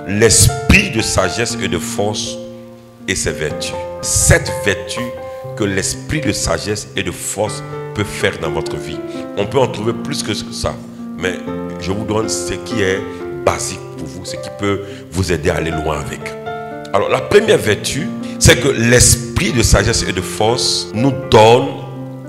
l'esprit de sagesse et de force et ses vertus. 7 vertus que l'esprit de sagesse et de force peut faire dans votre vie. On peut en trouver plus que ça, mais je vous donne ce qui est basique pour vous, ce qui peut vous aider à aller loin avec. Alors la première vertu, c'est que l'esprit de sagesse et de force nous donne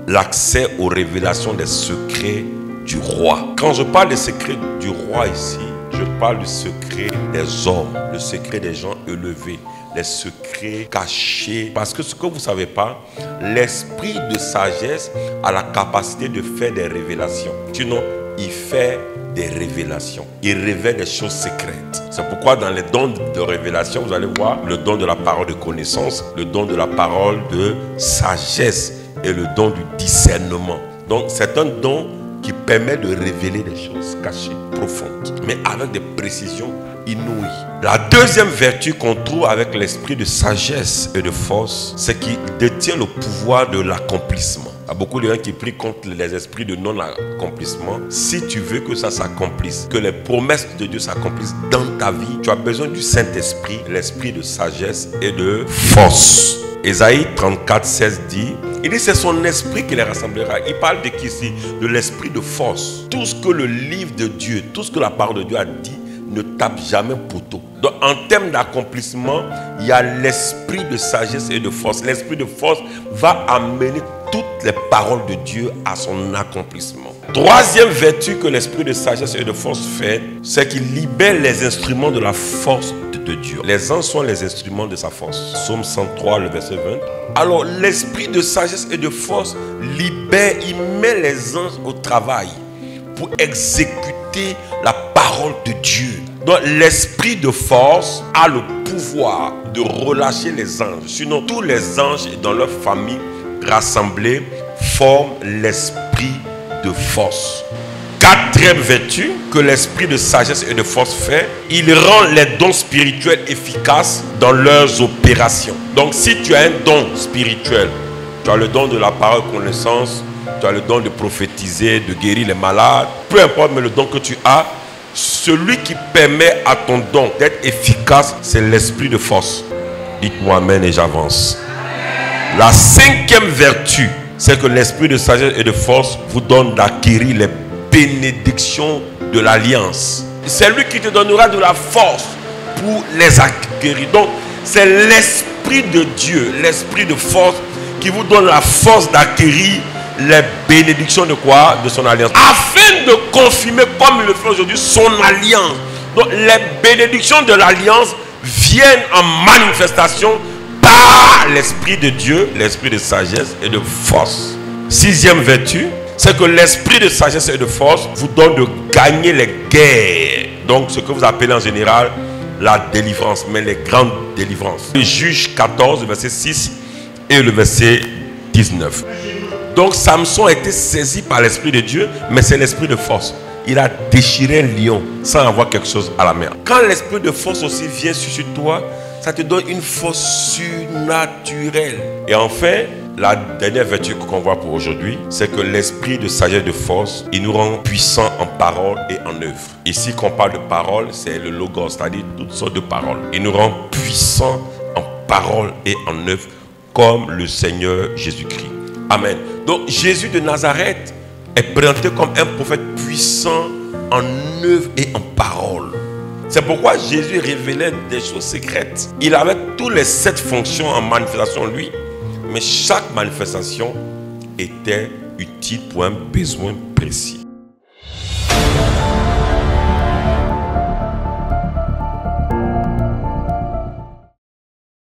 l'accès aux révélations des secrets du roi. Quand je parle des secrets du roi ici, je parle du secret des hommes, le secret des gens élevés, les secrets cachés. Parce que ce que vous ne savez pas, l'esprit de sagesse a la capacité de faire des révélations. Sinon, il fait des révélations. Il révèle des choses secrètes. C'est pourquoi dans les dons de révélation, vous allez voir le don de la parole de connaissance, le don de la parole de sagesse et le don du discernement. Donc c'est un don qui permet de révéler des choses cachées, profondes, mais avec des précisions inouïes. La deuxième vertu qu'on trouve avec l'esprit de sagesse et de force, c'est qu'il détient le pouvoir de l'accomplissement. Il y a beaucoup de gens qui prient contre les esprits de non-accomplissement. Si tu veux que ça s'accomplisse, que les promesses de Dieu s'accomplissent dans ta vie, tu as besoin du Saint-Esprit, l'esprit de sagesse et de force. Ésaïe 34, 16 dit, il dit c'est son esprit qui les rassemblera. Il parle de qui ici? De l'esprit de force. Tout ce que le livre de Dieu, tout ce que la parole de Dieu a dit, ne tape jamais poteau. Donc en termes d'accomplissement, il y a l'esprit de sagesse et de force. L'esprit de force va amener toutes les paroles de Dieu à son accomplissement. Troisième vertu que l'esprit de sagesse et de force fait, c'est qu'il libère les instruments de la force de Dieu. Les anges sont les instruments de sa force. Psaume 103, le verset 20. Alors l'esprit de sagesse et de force libère, il met les anges au travail pour exécuter la parole de Dieu. Donc l'esprit de force a le pouvoir de relâcher les anges. Sinon tous les anges dans leur famille rassemblés forment l'esprit de force. Quatrième vertu que l'esprit de sagesse et de force fait, il rend les dons spirituels efficaces dans leurs opérations. Donc si tu as un don spirituel, tu as le don de la parole connaissance, tu as le don de prophétiser, de guérir les malades, peu importe mais le don que tu as, celui qui permet à ton don d'être efficace, c'est l'esprit de force. Dites-moi amen et j'avance. La cinquième vertu, c'est que l'esprit de sagesse et de force vous donne d'acquérir les bénédictions de l'alliance. C'est lui qui te donnera de la force pour les acquérir. Donc, c'est l'esprit de Dieu, l'esprit de force qui vous donne la force d'acquérir les bénédictions de quoi? De son alliance. Afin de confirmer, comme il le fait aujourd'hui, son alliance. Donc, les bénédictions de l'alliance viennent en manifestation par l'esprit de Dieu, l'esprit de sagesse et de force. Sixième vertu, c'est que l'esprit de sagesse et de force vous donne de gagner les guerres. Donc ce que vous appelez en général la délivrance, mais les grandes délivrances. Juge 14, le verset 6 et le verset 19. Donc Samson a été saisi par l'esprit de Dieu, mais c'est l'esprit de force. Il a déchiré un lion sans avoir quelque chose à la main. Quand l'esprit de force aussi vient sur toi, ça te donne une force surnaturelle. Et enfin, la dernière vertu qu'on voit pour aujourd'hui, c'est que l'esprit de sagesse et de force, il nous rend puissants en parole et en œuvre. Ici, quand on parle de parole, c'est le logos, c'est-à-dire toutes sortes de paroles. Il nous rend puissants en parole et en œuvre, comme le Seigneur Jésus-Christ. Amen. Donc, Jésus de Nazareth est présenté comme un prophète puissant en œuvre et en parole. C'est pourquoi Jésus révélait des choses secrètes. Il avait toutes les 7 fonctions en manifestation lui. Mais chaque manifestation était utile pour un besoin précis.